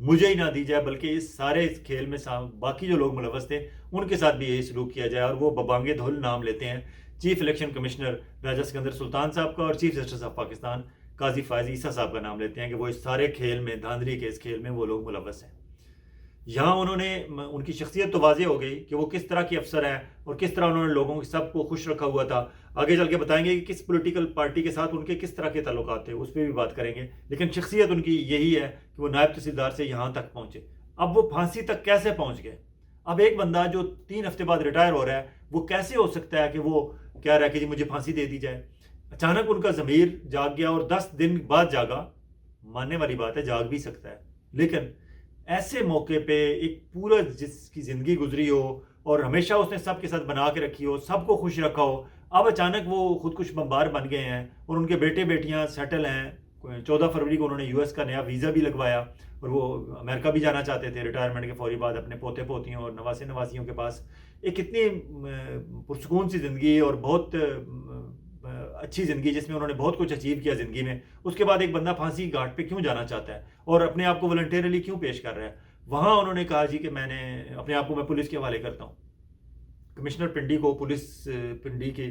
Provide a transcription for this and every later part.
مجھے ہی نہ دی جائے بلکہ اس سارے اس کھیل میں باقی جو لوگ ملوث تھے ان کے ساتھ بھی یہی سلوک کیا جائے. اور وہ ببانگے دھول نام لیتے ہیں چیف الیکشن کمشنر راجہ سکندر سلطان صاحب کا اور چیف جسٹس آف پاکستان قاضی فائز عیسیٰ صاحب کا نام لیتے ہیں کہ وہ اس سارے کھیل میں دھاندلی کے اس کھیل میں وہ لوگ ملوث ہیں. یہاں انہوں نے ان کی شخصیت تو واضح ہو گئی کہ وہ کس طرح کے افسر ہیں اور کس طرح انہوں نے لوگوں کے سب کو خوش رکھا ہوا تھا. آگے چل کے بتائیں گے کہ کس پولیٹیکل پارٹی کے ساتھ ان کے کس طرح کے تعلقات تھے, اس پہ بھی بات کریں گے. لیکن شخصیت ان کی یہی ہے کہ وہ نائب تحصیلدار سے یہاں تک پہنچے. اب وہ پھانسی تک کیسے پہنچ گئے؟ اب ایک بندہ جو 3 ہفتے بعد ریٹائر ہو رہا ہے وہ کیسے ہو سکتا ہے کہ وہ کہہ رہا ہے کہ جی مجھے پھانسی دے دی جائے؟ اچانک ان کا ضمیر جاگ گیا اور 10 دن بعد جاگا. ماننے والی بات ہے, جاگ بھی سکتا ہے, لیکن ایسے موقع پہ ایک پورا جس کی زندگی گزری ہو اور ہمیشہ اس نے سب کے ساتھ بنا کے رکھی ہو, سب کو خوش رکھا ہو, اب اچانک وہ خود کش بمبار بن گئے ہیں اور ان کے بیٹے بیٹیاں سیٹل ہیں. 14 فروری کو انہوں نے یو ایس کا نیا ویزا بھی لگوایا اور وہ امریکہ بھی جانا چاہتے تھے ریٹائرمنٹ کے فوری بعد اپنے پوتے پوتیوں اور نواسے نواسیوں کے پاس. ایک اتنی پرسکون سی زندگی اور بہت اچھی زندگی جس میں انہوں نے بہت کچھ اچیو کیا زندگی میں, اس کے بعد ایک بندہ پھانسی گھاٹ پہ کیوں جانا چاہتا ہے اور اپنے آپ کو والنٹیرلی کیوں پیش کر رہا ہے؟ وہاں انہوں نے کہا جی کہ میں نے اپنے آپ کو میں پولیس کے حوالے کرتا ہوں. کمشنر پنڈی کو پولیس پنڈی کی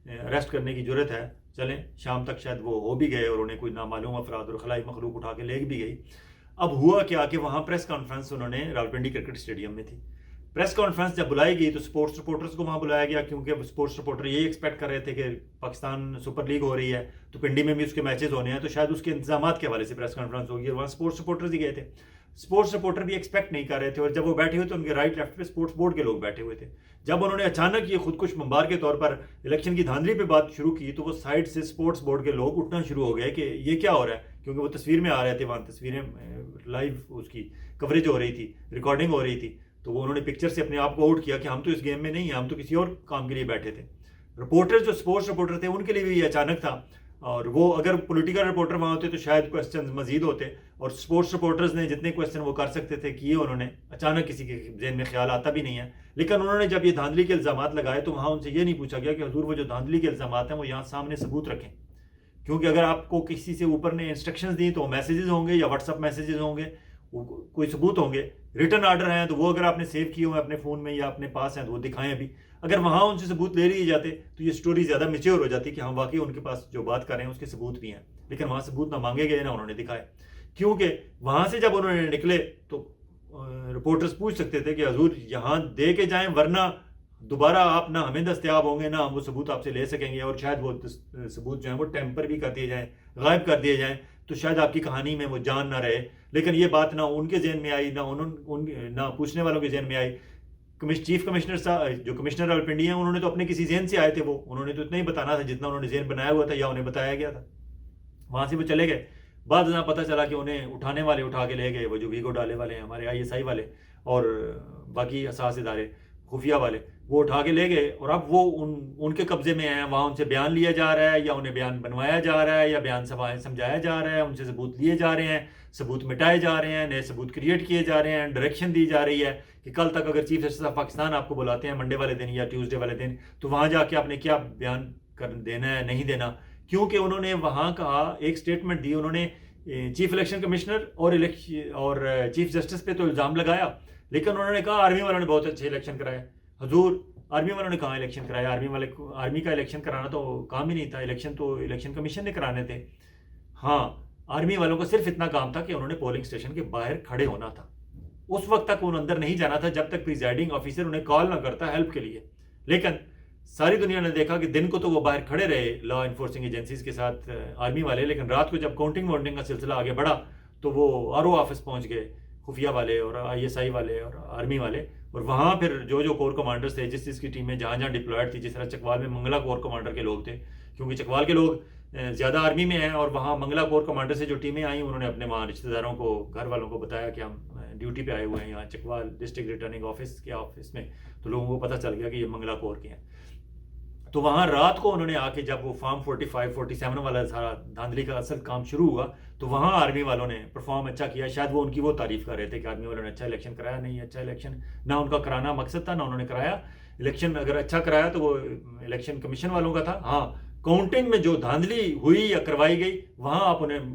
اریسٹ کرنے کی ضرورت ہے. چلیں شام تک شاید وہ ہو بھی گئے اور انہیں کوئی نامعلوم افراد اور خلائی مخلوق اٹھا کے لے بھی گئی. اب ہوا کیا کہ وہاں پریس کانفرنس انہوں نے راولپنڈی کرکٹ اسٹیڈیم میں تھی. پریس کانفرنس جب بلائی گئی تو سپورٹس رپورٹرز کو وہاں بلایا گیا کیونکہ سپورٹس رپورٹر یہی ایکسپیکٹ کر رہے تھے کہ پاکستان سپر لیگ ہو رہی ہے تو پنڈی میں بھی اس کے میچز ہونے ہیں تو شاید اس کے انتظامات کے حوالے سے پریس کانفرنس ہوگی, اور وہاں سپورٹس رپورٹرز ہی گئے تھے. سپورٹس رپورٹر بھی ایکسپیکٹ نہیں کر رہے تھے اور جب وہ بیٹھے ہوئے تو ان کے رائٹ لیفٹ پہ سپورٹس بورڈ کے لوگ بیٹھے ہوئے تھے. جب انہوں نے اچانک یہ خودکش بمبار کے طور پر الیکشن کی دھاندلی پہ بات شروع کی تو وہ سائڈ سے سپورٹس بورڈ کے لوگ اٹھنا شروع ہو گئے کہ یہ کیا ہو رہا ہے, کیونکہ وہ تصویر میں آ رہے تھے, وہاں تصویریں لائیو اس کی کوریج ہو رہی تھی, ریکارڈنگ ہو رہی تھی. تو وہ انہوں نے پکچر سے اپنے آپ کو آؤٹ کیا کہ ہم تو اس گیم میں نہیں ہیں, ہم تو کسی اور کام کے لیے بیٹھے تھے. رپورٹر جو سپورٹس رپورٹر تھے ان کے لیے بھی یہ اچانک تھا, اور وہ اگر پولیٹیکل رپورٹر وہاں ہوتے تو شاید کوسچنز مزید ہوتے, اور سپورٹس رپورٹرز نے جتنے کوسچن وہ کر سکتے تھے کیے انہوں نے. اچانک کسی کے ذہن میں خیال آتا بھی نہیں ہے, لیکن انہوں نے جب یہ دھاندلی کے الزامات لگائے تو وہاں ان سے یہ نہیں پوچھا گیا کہ حضور وہ جو دھاندلی کے الزامات ہیں وہ یہاں سامنے ثبوت رکھیں, کیونکہ اگر آپ کو کسی سے اوپر نے انسٹرکشنز دی تو وہ میسیجز ہوں گے یا واٹس اپ میسیجز ہوں گے, کوئی ثبوت ہوں گے. ریٹن آرڈر ہیں تو وہ اگر آپ نے سیو کیے ہوئے اپنے فون میں یا اپنے پاس ہیں تو وہ دکھائیں ابھی. اگر وہاں ان سے ثبوت لے لیے جاتے تو یہ سٹوری زیادہ میچور ہو جاتی کہ ہم واقعی ان کے پاس جو بات کر رہے ہیں اس کے ثبوت بھی ہیں, لیکن وہاں ثبوت نہ مانگے گئے نہ انہوں نے دکھائے. کیونکہ وہاں سے جب انہوں نے نکلے تو رپورٹرز پوچھ سکتے تھے کہ حضور یہاں دے کے جائیں ورنہ دوبارہ آپ نہ ہمیں دستیاب ہوں گے نہ ہم وہ ثبوت آپ سے لے سکیں گے, اور شاید وہ ثبوت جو ہیں وہ ٹیمپر بھی کر دیے جائیں, غائب کر دیے جائیں, تو شاید آپ کی کہانی میں وہ جان نہ رہے. لیکن یہ بات نہ ان کے ذہن میں آئی نہ پوچھنے والوں کے ذہن میں آئی. چیف کمشنر صاحب جو کمشنر راولپنڈی ہیں انہوں نے تو اپنے کسی ذہن سے آئے تھے, وہ انہوں نے تو اتنا ہی بتانا تھا جتنا انہوں نے ذہن بنایا ہوا تھا یا انہیں بتایا گیا تھا. وہاں سے وہ چلے گئے. بعد ازاں پتہ چلا کہ انہیں اٹھانے والے اٹھا کے لے گئے, وہ جو ویگو ڈالے والے ہیں ہمارے ISI والے اور باقی اساس ادارے خفیہ والے, وہ اٹھا کے لے گئے اور اب وہ ان کے قبضے میں ہیں. وہاں ان سے بیان لیا جا رہا ہے یا انہیں بیان بنوایا جا رہا ہے یا بیان سمجھایا جا رہا ہے, ان سے ثبوت لیے جا رہے ہیں, ثبوت مٹائے جا رہے ہیں, نئے ثبوت کریٹ کیے جا رہے ہیں, ڈائریکشن دی جا رہی ہے کہ کل تک اگر چیف جسٹس آف پاکستان آپ کو بلاتے ہیں منڈے والے دن یا ٹیوزڈے والے دن تو وہاں جا کے آپ نے کیا بیان کر دینا ہے نہیں دینا. کیونکہ انہوں نے وہاں کہا ایک سٹیٹمنٹ دی, انہوں نے چیف الیکشن کمشنر اور چیف جسٹس پہ تو الزام لگایا, لیکن انہوں نے کہا آرمی والوں نے بہت اچھے الیکشن کرائے. حضور آرمی والوں نے کہاں الیکشن کرایا؟ آرمی کا الیکشن کرانا تو کام ہی نہیں تھا, الیکشن تو الیکشن کمیشن نے کرانے تھے. ہاں آرمی والوں کا صرف اتنا کام تھا کہ انہوں نے پولنگ اسٹیشن کے باہر کھڑے ہونا تھا. اس وقت تک انہوں اندر نہیں جانا تھا جب تک پریزائڈنگ آفیسر انہیں کال نہ کرتا ہیلپ کے لیے. لیکن ساری دنیا نے دیکھا کہ دن کو تو وہ باہر کھڑے رہے لا انفورسنگ ایجنسیز کے ساتھ آرمی والے, لیکن رات کو جب کاؤنٹنگ وانٹنگ کا سلسلہ آگے بڑھا تو وہ RO آفس پہنچ گئے خفیہ والے اور ISI والے اور آرمی والے, اور وہاں پھر جو کور کمانڈرز تھے جس جس کی ٹیمیں جہاں جہاں ڈپلائڈ تھی, جس طرح چکوال میں منگلا کور کمانڈر کے لوگ تھے کیونکہ چکوال کے لوگ زیادہ آرمی میں ہیں, اور وہاں منگلا کور کمانڈر سے جو ٹیمیں آئیں انہوں نے اپنے وہاں رشتہ داروں کو گھر والوں کو بتایا کہ ہم ڈیوٹی پہ آئے ہوئے ہیں یہاں چکوال ڈسٹرکٹ ریٹرننگ آفس کے آفس میں, تو لوگوں کو پتہ چل گیا کہ یہ منگلا کور کے ہیں. تو وہاں رات کو انہوں نے آ کے جب وہ فارم 45 47 والا سارا دھاندلی کا اصل کام شروع ہوا تو وہاں آرمی والوں نے پرفارم اچھا کیا. شاید وہ ان کی وہ تعریف کر رہے تھے کہ آرمی والوں نے اچھا الیکشن کرایا. نہیں, اچھا الیکشن نہ ان کا کرانا مقصد تھا نہ انہوں نے کرایا. الیکشن اگر اچھا کرایا تو وہ الیکشن کمیشن والوں کا تھا. ہاں کاؤنٹنگ میں جو دھاندلی ہوئی یا کروائی گئی وہاں آپ انہیں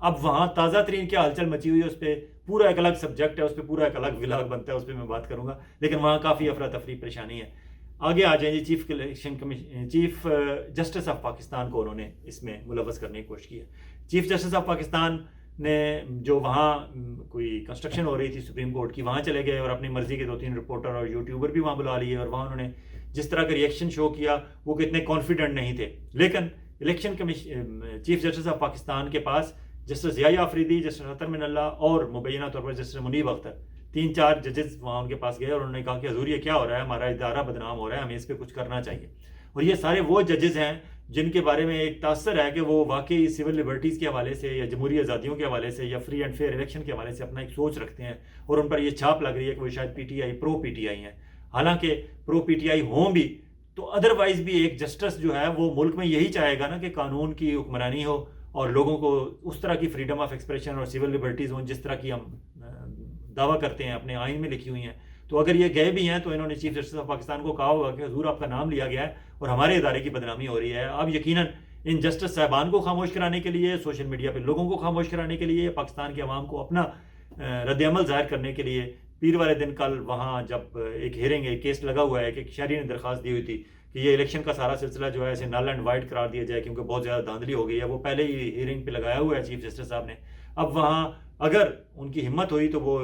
اب وہاں تازہ ترین کیا ہلچل مچی ہوئی ہے، اس پہ پورا ایک الگ سبجیکٹ ہے، اس پہ پورا ایک الگ ولاگ بنتا ہے، اس پہ میں بات کروں گا، لیکن وہاں کافی افراتفری پریشانی ہے۔ آگے آ جائیں جی، چیف جسٹس آف پاکستان کو انہوں نے اس میں ملوث کرنے کی کوشش کی ہے۔ چیف جسٹس آف پاکستان نے جو وہاں کوئی کنسٹرکشن ہو رہی تھی سپریم کورٹ کی، وہاں چلے گئے اور اپنی مرضی کے 2-3 رپورٹر اور یوٹیوبر بھی وہاں بلا لیے، اور وہاں انہوں نے جس طرح کا ریئیکشن شو کیا وہ کہ اتنے کانفیڈنٹ نہیں تھے۔ لیکن election chief justice of Pakistan کے پاس جسٹس ضیاء آفریدی، جسٹس اطہر من اللہ اور مبینہ طور پر جسٹس منیب اختر، 3-4 ججز وہاں ان کے پاس گئے اور انہوں نے کہا کہ حضور یہ کیا ہو رہا ہے، ہمارا ادارہ بدنام ہو رہا ہے، ہمیں اس پہ کچھ کرنا چاہیے۔ اور یہ سارے وہ ججز ہیں جن کے بارے میں ایک تاثر ہے کہ وہ واقعی سول لبرٹیز کے حوالے سے یا جمہوری آزادیوں کے حوالے سے یا فری اینڈ فیئر الیکشن کے حوالے سے اپنا ایک سوچ رکھتے ہیں، اور ان پر یہ چھاپ لگ رہی ہے کہ وہ شاید P T I pro P T I ہیں۔ حالانکہ پرو پی ٹی آئی ہوں بھی تو ادروائز بھی ایک جسٹس جو ہے وہ ملک میں یہی چاہے گا نا کہ قانون کی حکمرانی ہو اور لوگوں کو اس طرح کی فریڈم آف ایکسپریشن اور سول لبرٹیز ہوں جس طرح کی ہم دعویٰ کرتے ہیں، اپنے آئین میں لکھی ہوئی ہیں۔ تو اگر یہ گئے بھی ہیں تو انہوں نے چیف جسٹس آف پاکستان کو کہا ہوگا کہ حضور آپ کا نام لیا گیا ہے اور ہمارے ادارے کی بدنامی ہو رہی ہے۔ اب یقیناً ان جسٹس صاحبان کو خاموش کرانے کے لیے، سوشل میڈیا پہ لوگوں کو خاموش کرانے کے لیے، پاکستان کے عوام کو اپنا رد عمل ظاہر کرنے کے لیے، پیر والے دن کل وہاں جب ایک ہیئرنگ ایک کیس لگا ہوا ہے کہ ایک شہری نے درخواست دی ہوئی تھی کہ یہ الیکشن کا سارا سلسلہ جو ہے اسے نل اینڈ وائٹ قرار دیا جائے کیونکہ بہت زیادہ دھاندلی ہو گئی ہے، وہ پہلے ہی ہیئرنگ پہ لگایا ہوا ہے چیف جسٹس صاحب نے۔ اب وہاں اگر ان کی ہمت ہوئی تو وہ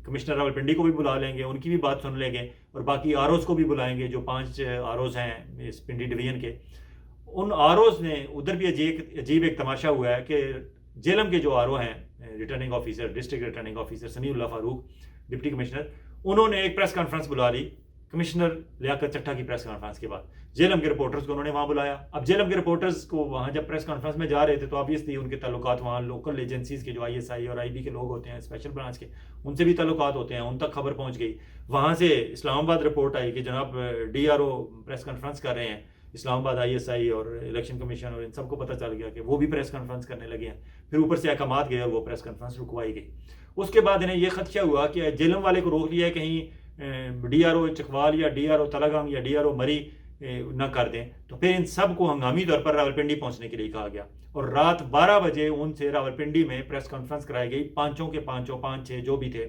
کمشنر راولپنڈی کو بھی بلا لیں گے، ان کی بھی بات سن لیں گے، اور باقی آر اوز کو بھی بلائیں گے جو 5 آر اوز ہیں اس پنڈی ڈویژن کے۔ ان آر اوز نے ادھر بھی عجیب ایک تماشا ہوا ہے کہ جیلم کے جو آر او ہیں، returning officer, district returning officer Samiullah Farooq, deputy commissioner, انہوں نے ایک پریس کانفرنس بلا لی کمشنر لیاقت چٹھا کی پریس کانفرنس کے بعد۔ جیلم کے رپورٹرز کو انہوں نے وہاں بلایا۔ اب جیلم کے رپورٹرز کو وہاں جب پریس کانفرنس میں جا رہے تھے تو آبویسلی ان کے تعلقات وہاں لوکل ایجنسیز کے جو آئی ایس آئی اور آئی بی کے لوگ ہوتے ہیں، اسپیشل برانچ کے، ان سے بھی تعلقات ہوتے ہیں، ان تک خبر پہنچ گئی۔ وہاں سے اسلام آباد رپورٹ آئی کہ جناب D R O press conference کر رہے ہیں، اسلام آباد آئی ایس آئی اور الیکشن کمیشن اور ان سب کو پتہ چل گیا کہ وہ بھی پریس کانفرنس کرنے لگے ہیں۔ پھر اوپر سے احکامات گئے اور وہ پریس کانفرنس رکوائی گئی۔ اس کے بعد انہیں یہ خدشہ ہوا کہ جیلم والے کو روک لیا ہے کہیں ڈی آر او چکوال یا ڈی آر او تلگنگ یا ڈی آر او مری نہ کر دیں، تو پھر ان سب کو ہنگامی طور پر راولپنڈی پہنچنے کے لیے کہا گیا، اور رات 12 بجے ان سے راولپنڈی میں پریس کانفرنس کرائی گئی، پانچوں کے پانچوں 5-6 جو بھی تھے،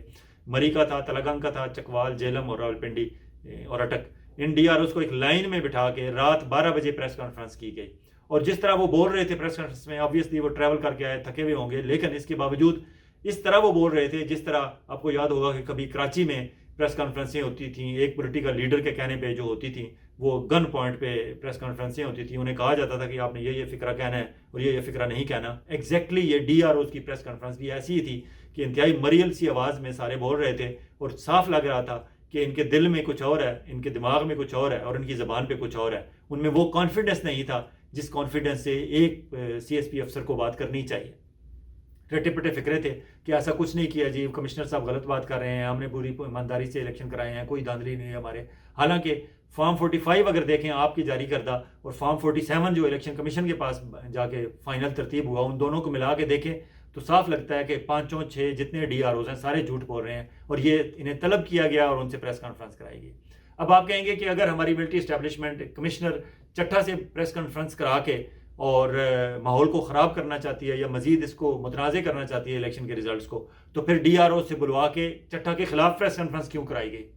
مری کا تھا، تلگنگ کا تھا، چکوال، جیلم اور راولپنڈی اور اٹک، ان ڈی آر اوز کو ایک لائن میں بٹھا کے رات 12 بجے پریس کانفرنس کی گئی۔ اور جس طرح وہ بول رہے تھے پریس کانفرنس میں، آبویسلی وہ ٹریول کر کے آئے، تھکے ہوئے ہوں گے، لیکن اس کے باوجود اس طرح وہ بول رہے تھے جس طرح آپ کو یاد ہوگا کہ کبھی کراچی میں پریس کانفرنسیں ہوتی تھیں، ایک پولیٹیکل لیڈر کے کہنے پہ جو ہوتی تھیں وہ گن پوائنٹ پہ پریس کانفرنسیں ہوتی تھیں، انہیں کہا جاتا تھا کہ آپ نے یہ فکرہ کہنا ہے اور یہ فکرہ نہیں کہنا۔ ایگزیکٹلی یہ ڈی آر اوز کی پریس کانفرنس بھی ایسی ہی تھی کہ انتہائی مریل سی آواز میں سارے بول رہے تھے، اور صاف لگ رہا تھا کہ ان کے دل میں کچھ اور ہے، ان کے دماغ میں کچھ اور ہے، اور ان کی زبان پہ کچھ اور ہے۔ ان میں وہ کانفیڈنس نہیں تھا جس کانفیڈنس سے ایک سی ایس پی افسر کو بات کرنی چاہیے۔ رٹے پٹے فکرے تھے کہ ایسا کچھ نہیں کیا جی، کمشنر صاحب غلط بات کر رہے ہیں، ہم نے پوری ایمانداری سے الیکشن کرائے ہیں، کوئی دھاندلی نہیں ہے ہمارے۔ حالانکہ فارم 45 اگر دیکھیں آپ کی جاری کردہ اور فارم 47 جو الیکشن کمیشن کے پاس جا کے فائنل ترتیب ہوا، ان دونوں کو ملا کے دیکھیں تو صاف لگتا ہے کہ 5-6 جتنے ڈی آر اوز ہیں سارے جھوٹ بول رہے ہیں، اور یہ انہیں طلب کیا گیا اور ان سے پریس کانفرنس کرائی گئی۔ اب آپ کہیں گے کہ اگر ہماری ملٹری اسٹیبلشمنٹ کمشنر چٹھا سے پریس کانفرنس کرا کے اور ماحول کو خراب کرنا چاہتی ہے یا مزید اس کو متنازع کرنا چاہتی ہے الیکشن کے ریزلٹس کو، تو پھر ڈی آر او سے بلوا کے چٹھا کے خلاف پریس کانفرنس کیوں کرائی گئی؟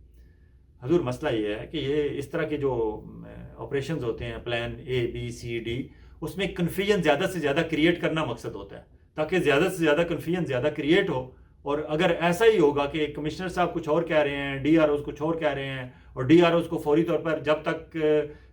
حضور مسئلہ یہ ہے کہ یہ اس طرح کے جو آپریشنز ہوتے ہیں، پلان اے بی سی ڈی، اس میں کنفیوژن زیادہ سے زیادہ کریٹ کرنا مقصد ہوتا ہے تاکہ زیادہ سے زیادہ کنفیوژن زیادہ کریٹ ہو۔ اور اگر ایسا ہی ہوگا کہ کمشنر صاحب کچھ اور کہہ رہے ہیں، ڈی آر اوز کچھ اور کہہ رہے ہیں، اور ڈی آر اوز کو فوری طور پر جب تک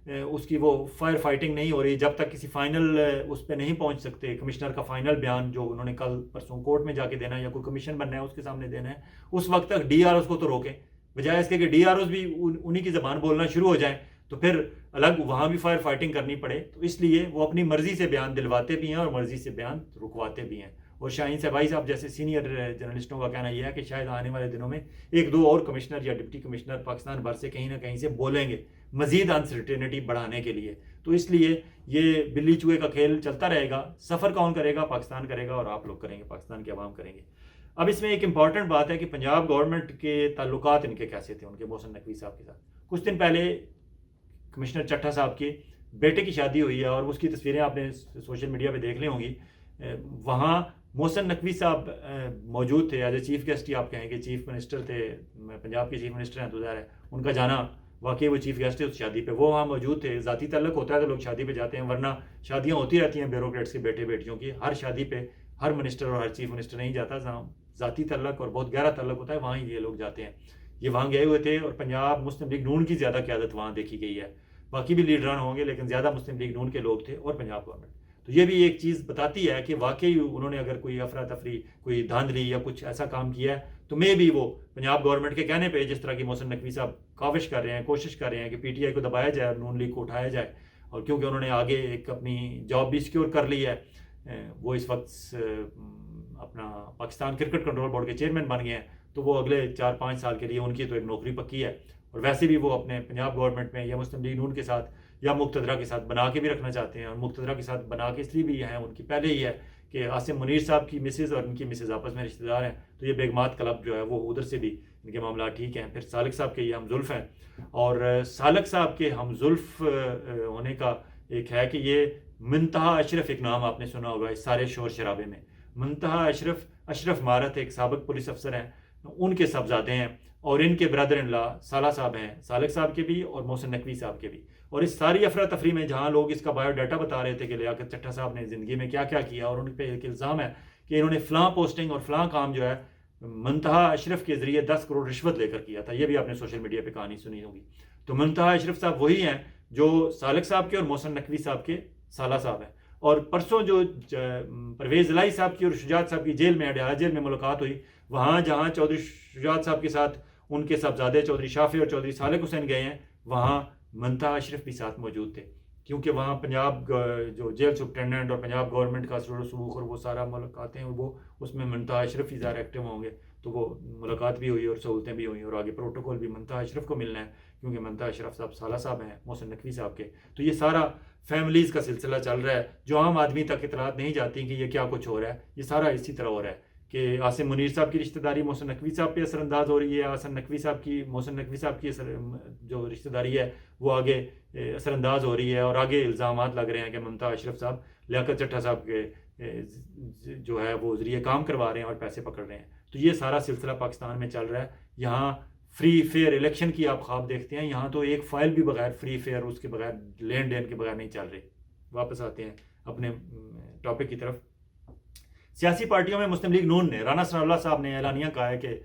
اس کی وہ فائر فائٹنگ نہیں ہو رہی، جب تک کسی فائنل اس پہ نہیں پہنچ سکتے، کمشنر کا فائنل بیان جو انہوں نے کل پرسوں کورٹ میں جا کے دینا ہے یا کوئی کمیشن بننا ہے اس کے سامنے دینا ہے، اس وقت تک ڈی آر اوز کو تو روکیں، بجائے اس کے کہ ڈی آر اوز بھی انہی کی زبان بولنا شروع ہو جائیں تو پھر الگ وہاں بھی فائر فائٹنگ کرنی پڑے۔ تو اس لیے وہ اپنی مرضی سے بیان دلواتے بھی ہیں اور مرضی سے بیان رکواتے بھی ہیں۔ اور شاہین صاحب صاحب جیسے سینئر جرنلسٹوں کا کہنا یہ ہے کہ شاید آنے والے دنوں میں 1-2 اور کمشنر یا ڈپٹی کمشنر پاکستان بھر سے کہیں نہ کہیں سے بولیں گے مزید انسرٹینٹی بڑھانے کے لیے۔ تو اس لیے یہ بلی چوہے کا کھیل چلتا رہے گا۔ سفر کون کرے گا؟ پاکستان کرے گا، اور آپ لوگ کریں گے، پاکستان کے عوام کریں گے۔ اب اس میں ایک امپورٹنٹ بات ہے کہ پنجاب گورنمنٹ کے تعلقات ان کے کیسے تھے ان کے محسن نقوی صاحب کے ساتھ۔ کچھ دن پہلے کمشنر چٹھا صاحب کے بیٹے کی شادی ہوئی ہے، اور اس کی تصویریں آپ نے سوشل میڈیا پہ دیکھ لی ہوں گی۔ وہاں محسن نقوی صاحب موجود تھے ایز اے چیف گیسٹ ہی آپ کہیں کہ چیف منسٹر تھے، پنجاب کے چیف منسٹر ہیں تو ظاہر ہے ان کا جانا، واقعی وہ چیف گیسٹ تھے اس شادی پہ، وہ وہاں موجود تھے. ذاتی تعلق ہوتا ہے تو لوگ شادی پہ جاتے ہیں، ورنہ شادیاں ہوتی رہتی ہیں بیوروکریٹس کے بیٹے بیٹیوں کی. ہر شادی پہ ہر منسٹر اور ہر چیف منسٹر نہیں جاتا، جہاں ذاتی تعلق اور بہت گہرا تعلق ہوتا ہے وہاں ہی یہ لوگ جاتے ہیں. یہ وہاں گئے ہوئے تھے اور پنجاب مسلم لیگ نون کی زیادہ قیادت وہاں دیکھی گئی ہے. باقی بھی لیڈران ہوں گے لیکن زیادہ مسلم لیگ نون کے لوگ تھے اور پنجاب گورنمنٹ. تو یہ بھی ایک چیز بتاتی ہے کہ واقعی انہوں نے اگر کوئی افراتفری، کوئی دھاندلی یا کچھ ایسا کام کیا ہے تو میں بھی وہ پنجاب گورنمنٹ کے کہنے پہ، جس طرح کی محسن نقوی صاحب کاوش کر رہے ہیں، کوشش کر رہے ہیں کہ پی ٹی آئی کو دبایا جائے اور نون لیگ کو اٹھایا جائے، اور کیونکہ انہوں نے آگے ایک اپنی جاب بھی سیکیور کر لی ہے، وہ اس وقت اپنا پاکستان کرکٹ کنٹرول بورڈ کے چیئرمین بن گئے ہیں، تو وہ اگلے 4-5 سال کے لیے ان کی تو ایک نوکری پکی ہے. اور ویسے بھی وہ اپنے پنجاب گورنمنٹ میں یا مسلم لیگ نون کے ساتھ یا مقتدرہ کے ساتھ بنا کے بھی رکھنا چاہتے ہیں. اور مقتدرہ کے ساتھ بنا کے اس لیے بھی ہیں، ان کی پہلے ہی ہے کہ عاصم منیر صاحب کی مسز اور ان کی مسز آپس میں رشتہ دار ہیں، تو یہ بیگمات کلب جو ہے وہ ادھر سے بھی ان کے معاملات ٹھیک ہیں. پھر سالک صاحب کے یہ ہم زلف ہیں، اور سالک صاحب کے ہم زلف ہونے کا ایک ہے کہ یہ منتہا اشرف، ایک نام آپ نے سنا ہوگا اس سارے شور شرابے میں، منتہا اشرف مہارت ایک سابق پولیس افسر ہیں، ان کے صاحبزادے ہیں، اور ان کے برادر ان لا سالہ صاحب ہیں، سالک صاحب کے بھی اور محسن نقوی صاحب کے بھی. اور اس ساری افراتفری میں جہاں لوگ اس کا بایو ڈیٹا بتا رہے تھے کہ لیاقت چٹھا صاحب نے زندگی میں کیا کیا کیا، اور ان پہ ایک الزام ہے کہ انہوں نے فلاں پوسٹنگ اور فلاں کام جو ہے منتہا اشرف کے ذریعے 10 کروڑ رشوت لے کر کیا تھا. یہ بھی آپ نے سوشل میڈیا پہ کہانی سنی ہوگی. تو منتہا اشرف صاحب وہی ہیں جو سالک صاحب کے اور محسن نقوی صاحب کے سالہ صاحب ہیں. اور پرسوں جو پرویز الہی صاحب کی اور شجاعت صاحب کی جیل میں اڈیالہ جیل میں ملاقات ہوئی، وہاں جہاں چودھری شجاعت صاحب کے ساتھ ان کے صاحبزادے چودھری شافی اور چودھری سالک حسین گئے ہیں، وہاں منتہا اشرف بھی ساتھ موجود تھے، کیونکہ وہاں پنجاب جو جیل سپرنٹینڈنٹ اور پنجاب گورنمنٹ کا سلوک و سلوک اور وہ سارا ملاقاتیں ہیں، وہ اس میں منتہا اشرف ہی ظاہر ایکٹیو ہوں گے. تو وہ ملاقات بھی ہوئی اور سہولتیں بھی ہوئیں، اور آگے پروٹوکول بھی منتہا اشرف کو ملنا ہے، کیونکہ منتہا اشرف صاحب سالہ صاحب ہیں محسن نقوی صاحب کے. تو یہ سارا فیملیز کا سلسلہ چل رہا ہے، جو عام آدمی تک اطلاعات نہیں جاتی کہ یہ کیا کچھ ہو رہا ہے. یہ سارا اسی طرح ہو رہا ہے کہ عاصم منیر صاحب کی رشتہ داری محسن نقوی صاحب پہ اثر انداز ہو رہی ہے، محسن نقوی صاحب کی جو رشتہ داری ہے وہ آگے اثر انداز ہو رہی ہے، اور آگے الزامات لگ رہے ہیں کہ منتہا اشرف صاحب لیاقت چٹھا صاحب کے جو ہے وہ ذریعے کام کروا رہے ہیں اور پیسے پکڑ رہے ہیں. تو یہ سارا سلسلہ پاکستان میں چل رہا ہے. یہاں فری فیئر الیکشن کی آپ خواب دیکھتے ہیں، یہاں تو ایک فائل بھی بغیر فری فیئر، اس کے بغیر لین دین کے بغیر نہیں چل رہی. واپس آتے ہیں اپنے ٹاپک کی طرف. سیاسی پارٹیوں میں مسلم لیگ نون نے، رانا ثناء اللہ صاحب نے اعلانیہ کہا ہے کہ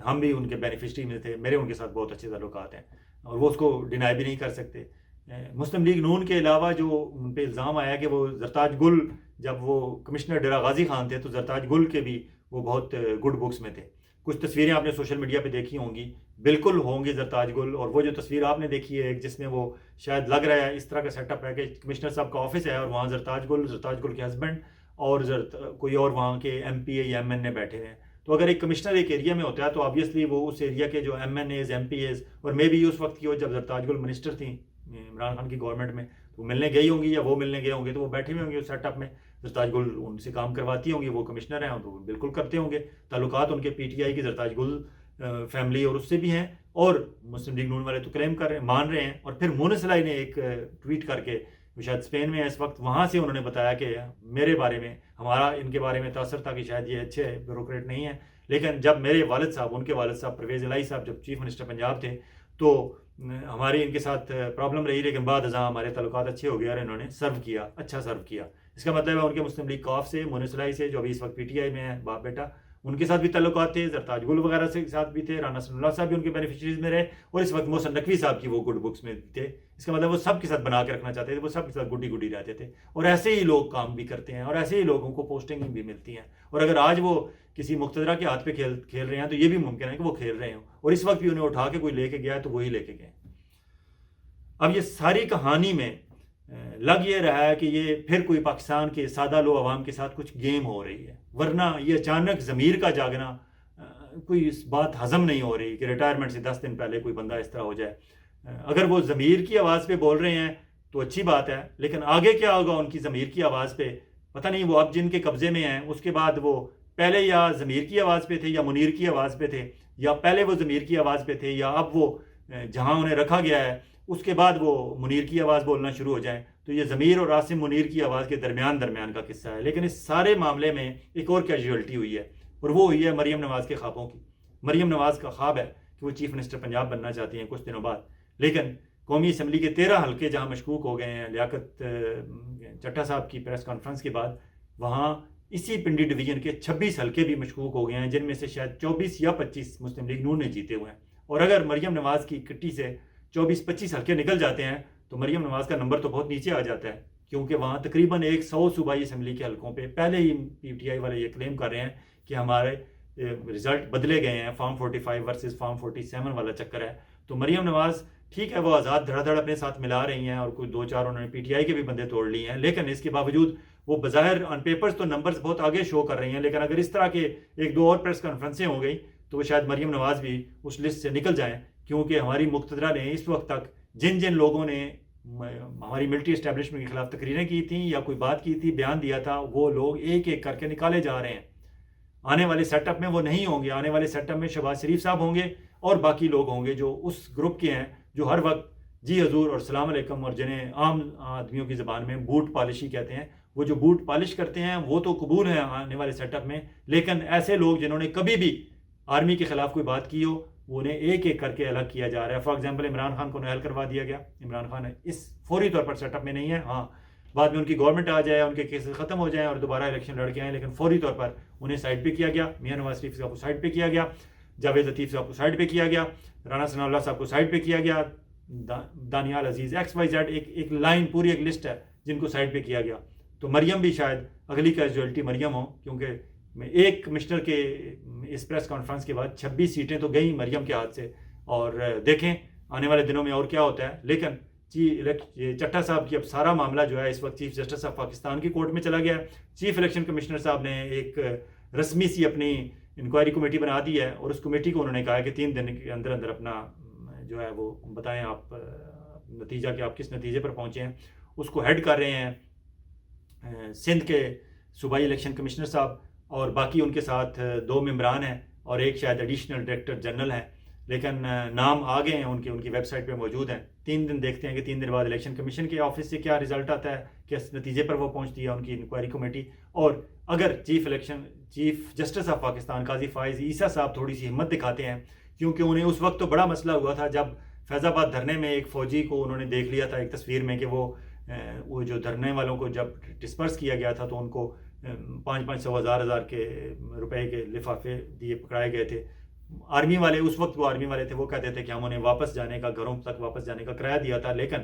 ہم بھی ان کے بینیفشری میں تھے، میرے ان کے ساتھ بہت اچھے تعلقات ہیں، اور وہ اس کو ڈینائی بھی نہیں کر سکتے. مسلم لیگ نون کے علاوہ جو ان پہ الزام آیا کہ وہ زرتاج گل، جب وہ کمشنر ڈیرہ غازی خان تھے تو زرتاج گل کے بھی وہ بہت گڈ بکس میں تھے. کچھ تصویریں آپ نے سوشل میڈیا پہ دیکھی ہوں گی، بالکل ہوں گی زرتاج گل. اور وہ جو تصویر آپ نے دیکھی ہے جس میں وہ شاید لگ رہا ہے اس طرح کا سیٹ اپ ہے کہ کمشنر صاحب کا آفس ہے اور وہاں زرتاج گل کے ہسبینڈ اور کوئی اور وہاں کے ایم پی اے یا ایم این اے بیٹھے ہیں. تو اگر ایک کمشنر ایک ایریا میں ہوتا ہے تو آبویسلی وہ اس ایریا کے جو MNAs, MPAs, اور میں بھی اس وقت کی وہ جب زرتاج گل منسٹر تھیں عمران خان کی گورنمنٹ میں، تو وہ ملنے گئی ہوں گی یا وہ ملنے گئے ہوں گے، تو وہ بیٹھے ہوئے ہوں گے اس سیٹ اپ میں. زرتاج گل ان سے کام کرواتی ہوں گی، وہ کمشنر ہیں تو بالکل کرتے ہوں گے. تعلقات ان کے پی ٹی آئی کی زرتاج گل فیملی اور اس سے بھی ہیں، اور مسلم لیگ نون والے تو کلیم کر رہے ہیں، مان رہے ہیں. اور پھر مونس الہی نے ایک ٹویٹ کر کے، وہ شاید اسپین میں ہے اس وقت، وہاں سے انہوں نے بتایا کہ میرے بارے میں، ہمارا ان کے بارے میں تاثر تھا کہ شاید یہ اچھے بیوروکریٹ نہیں ہیں، لیکن جب میرے والد صاحب، ان کے والد صاحب پرویز الہی صاحب جب چیف منسٹر پنجاب تھے تو ہماری ان کے ساتھ پرابلم رہی، لیکن بعد ازاں ہمارے تعلقات اچھے ہو گئے اور انہوں نے سرو کیا، اچھا سرو کیا. اس کا مطلب ہے ان کے مسلم لیگ کاف سے، مونس الہی سے جو ابھی اس وقت پی ٹی آئی میں ہے، باپ بیٹا، ان کے ساتھ بھی تعلقات تھے، زرتاج گل وغیرہ سے ساتھ بھی تھے، رانا ثناء اللہ صاحب بھی ان کے بینیفیشریز میں رہے، اور اس وقت محسن نقوی صاحب کی وہ گڈ بکس میں تھے. اس کا مطلب وہ سب کے ساتھ بنا کے رکھنا چاہتے تھے، وہ سب کے ساتھ گڈی رہتے تھے، اور ایسے ہی لوگ کام بھی کرتے ہیں اور ایسے ہی لوگوں کو پوسٹنگ بھی ملتی ہیں. اور اگر آج وہ کسی مقتدرہ کے ہاتھ پہ کھیل رہے ہیں تو یہ بھی ممکن ہے کہ وہ کھیل رہے ہوں، اور اس وقت بھی انہیں اٹھا کے کوئی لے کے گیا ہے تو وہی لے کے گئے. اب یہ ساری کہانی میں لگ یہ رہا ہے کہ یہ پھر کوئی پاکستان کے سادہ لو عوام کے ساتھ کچھ گیم ہو رہی ہے، ورنہ یہ اچانک ضمیر کا جاگنا، کوئی اس بات ہضم نہیں ہو رہی کہ ریٹائرمنٹ سے 10 دن پہلے کوئی بندہ اس طرح ہو جائے. اگر وہ ضمیر کی آواز پہ بول رہے ہیں تو اچھی بات ہے، لیکن آگے کیا ہوگا ان کی ضمیر کی آواز پہ پتہ نہیں. وہ اب جن کے قبضے میں ہیں اس کے بعد وہ پہلے یا ضمیر کی آواز پہ تھے یا منیر کی آواز پہ تھے، یا پہلے وہ ضمیر کی آواز پہ تھے، یا اب وہ جہاں انہیں رکھا گیا ہے اس کے بعد وہ منیر کی آواز بولنا شروع ہو جائیں. تو یہ ضمیر اور عاصم منیر کی آواز کے درمیان کا قصہ ہے. لیکن اس سارے معاملے میں ایک اور کیجویلٹی ہوئی ہے، اور وہ ہوئی ہے مریم نواز کے خوابوں کی. مریم نواز کا خواب ہے کہ وہ چیف منسٹر پنجاب بننا چاہتی ہیں کچھ دنوں بعد، لیکن قومی اسمبلی کے 13 حلقے جہاں مشکوک ہو گئے ہیں لیاقت چٹھا صاحب کی پریس کانفرنس کے بعد، وہاں اسی پنڈی ڈویژن کے 26 حلقے بھی مشکوک ہو گئے ہیں، جن میں سے شاید 24 یا 25 مسلم لیگ نون نے جیتے ہوئے ہیں. اور اگر مریم نواز کی کٹی سے 24-25 حلقے نکل جاتے ہیں تو مریم نواز کا نمبر تو بہت نیچے آ جاتا ہے، کیونکہ وہاں تقریباً 100 صوبائی اسمبلی کے حلقوں پہ پہلے ہی پی ٹی آئی والے یہ کلیم کر رہے ہیں کہ ہمارے رزلٹ بدلے گئے ہیں، فارم 45 ورسز فارم 47 والا چکر ہے. تو مریم نواز ٹھیک ہے، وہ آزاد دھڑا دھڑ اپنے ساتھ ملا رہی ہیں، اور کوئی 2-4 انہوں نے پی ٹی آئی کے بھی بندے توڑ لیے ہیں، لیکن اس کے باوجود وہ بظاہر آن پیپرز تو نمبرز بہت آگے شو کر رہی ہیں. لیکن اگر اس طرح کے 1-2 اور پریس کانفرنسیں ہو گئی تو وہ شاید مریم نواز بھی اس لسٹ سے نکل جائیں، کیونکہ ہماری مقتدرہ نے اس وقت تک جن لوگوں نے ہماری ملٹری اسٹیبلشمنٹ کے خلاف تقریریں کی تھیں یا کوئی بات کی تھی، بیان دیا تھا، وہ لوگ ایک ایک کر کے نکالے جا رہے ہیں. آنے والے سیٹ اپ میں وہ نہیں ہوں گے. آنے والے سیٹ اپ میں شہباز شریف صاحب ہوں گے اور باقی لوگ ہوں گے جو اس گروپ کے ہیں جو ہر وقت جی حضور اور السلام علیکم، اور جنہیں عام آدمیوں کی زبان میں بوٹ پالشی کہتے ہیں، وہ جو بوٹ پالش کرتے ہیں وہ تو قبول ہیں آنے والے سیٹ اپ میں. لیکن ایسے لوگ جنہوں نے کبھی بھی آرمی کے خلاف کوئی بات کی ہو، وہ انہیں ایک ایک کر کے الگ کیا جا رہا ہے. فار ایگزامپل عمران خان کو نویل کروا دیا گیا. عمران خان اس فوری طور پر سیٹ اپ میں نہیں ہے، ہاں بعد میں ان کی گورنمنٹ آ جائے، ان کے کیسز ختم ہو جائیں اور دوبارہ الیکشن لڑ کے آئیں، لیکن فوری طور پر انہیں سائڈ پہ کیا گیا. میاں نواز شریف صاحب کو سائڈ پہ کیا گیا، جاوید لطیف صاحب کو سائڈ پہ کیا گیا، رانا ثناء اللہ صاحب کو سائڈ پہ کیا گیا، دانیال عزیز XYZ، ایک لائن پوری ایک لسٹ ہے جن کو سائڈ پہ کیا گیا. تو مریم بھی شاید اگلی کیجویلٹی مریم ہو، کیونکہ ایک کمشنر کے اس پریس کانفرنس کے بعد 26 سیٹیں تو گئیں مریم کے ہاتھ سے. اور دیکھیں آنے والے دنوں میں اور کیا ہوتا ہے. لیکن چٹھا صاحب کی اب سارا معاملہ جو ہے اس وقت چیف جسٹس آف پاکستان کی کورٹ میں چلا گیا ہے. چیف الیکشن کمشنر صاحب نے ایک رسمی سی اپنی انکوائری کمیٹی بنا دی ہے، اور اس کمیٹی کو انہوں نے کہا ہے کہ 3 دن کے اندر اندر اپنا جو ہے وہ بتائیں آپ نتیجہ کہ آپ کس نتیجے پر پہنچے ہیں. اس کو ہیڈ کر رہے ہیں سندھ کے صوبائی الیکشن کمشنر صاحب، اور باقی ان کے ساتھ 2 ممبران ہیں اور ایک شاید ایڈیشنل ڈائریکٹر جنرل ہیں. لیکن نام آ گئے ہیں ان کی ویب سائٹ پہ موجود ہیں. 3 دن دیکھتے ہیں کہ 3 دن بعد الیکشن کمیشن کے آفس سے کیا رزلٹ آتا ہے، کس نتیجے پر وہ پہنچتی ہے ان کی انکوائری کمیٹی. اور اگر چیف جسٹس آف پاکستان قاضی فائز عیسیٰ صاحب تھوڑی سی ہمت دکھاتے ہیں، کیونکہ انہیں اس وقت تو بڑا مسئلہ ہوا تھا جب فیض آباد دھرنے میں ایک فوجی کو انہوں نے دیکھ لیا تھا ایک تصویر میں کہ وہ جو دھرنے والوں کو جب ڈسپرس کیا گیا تھا تو ان کو 500 ہزار کے روپے کے لفافے دیے پکڑائے گئے تھے. آرمی والے اس وقت وہ آرمی والے تھے، وہ کہتے تھے کہ ہم انہیں واپس جانے کا، گھروں تک واپس جانے کا کرایہ دیا تھا. لیکن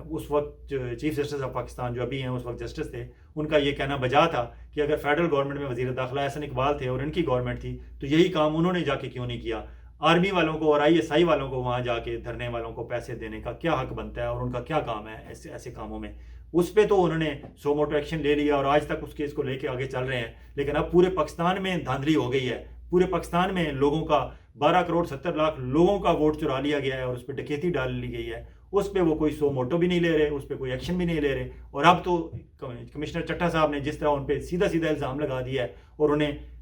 اس وقت چیف جسٹس آف پاکستان جو ابھی ہیں اس وقت جسٹس تھے، ان کا یہ کہنا بجا تھا کہ اگر فیڈرل گورنمنٹ میں وزیر داخلہ احسن اقبال تھے اور ان کی گورنمنٹ تھی تو یہی کام انہوں نے جا کے کیوں نہیں کیا. آرمی والوں کو اور ISI والوں کو وہاں جا کے دھرنے والوں کو پیسے دینے کا کیا حق بنتا ہے، اور ان کا کیا کام ہے ایسے کاموں میں. اس پہ تو انہوں نے سو موٹو ایکشن لے لیا اور آج تک اس کیس کو لے کے آگے چل رہے ہیں. لیکن اب پورے پاکستان میں دھاندلی ہو گئی ہے. پورے پاکستان میں لوگوں کا 12 کروڑ 70 لاکھ لوگوں کا ووٹ چرا لیا گیا ہے اور اس پہ ڈکیتی ڈال لی گئی ہے. اس پہ وہ کوئی سو موٹو بھی نہیں لے رہے، اس پہ کوئی ایکشن بھی نہیں لے رہے. اور اب تو کمشنر چٹھا صاحب نے جس طرح ان پہ سیدھا الزام لگا دیا ہے، اور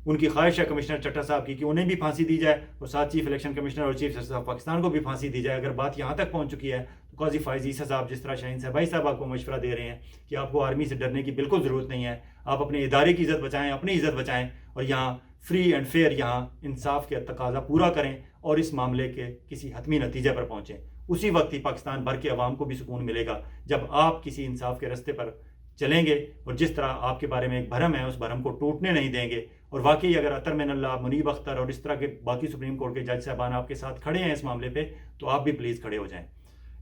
ان کی خواہش ہے کمشنر چٹھا صاحب کی کہ انہیں بھی پھانسی دی جائے اور ساتھ چیف الیکشن کمشنر اور چیف جسٹس آف پاکستان کو بھی پھانسی دی جائے. اگر بات یہاں تک پہنچ چکی ہے تو قاضی فائز عیسیٰ صاحب جس طرح شاہین صاحب صاحب آپ کو مشورہ دے رہے ہیں کہ آپ کو آرمی سے ڈرنے کی بالکل ضرورت نہیں ہے، آپ اپنے ادارے کی عزت بچائیں، اپنی عزت بچائیں، اور یہاں فری اینڈ فیئر یہاں انصاف کے تقاضا پورا کریں اور اس معاملے کے کسی حتمی نتیجے پر پہنچیں. اسی وقت ہی پاکستان بھر کے عوام کو بھی سکون ملے گا جب آپ کسی انصاف کے راستے پر چلیں گے اور جس طرح آپ کے بارے میں ایک بھرم ہے اس بھرم کو ٹوٹنے نہیں دیں گے. اور واقعی اگر اطہر من اللہ، منیب اختر اور اس طرح کے باقی سپریم کورٹ کے جج صاحبان آپ کے ساتھ کھڑے ہیں اس معاملے پہ، تو آپ بھی پلیز کھڑے ہو جائیں.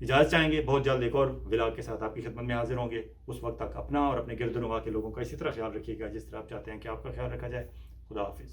اجازت چاہیں گے، بہت جلد ایک اور ولاگ کے ساتھ آپ کی خدمت میں حاضر ہوں گے. اس وقت تک اپنا اور اپنے گرد و نواح کے لوگوں کا اسی طرح خیال رکھیے گا جس طرح آپ چاہتے ہیں کہ آپ کا خیال رکھا جائے. خدا حافظ.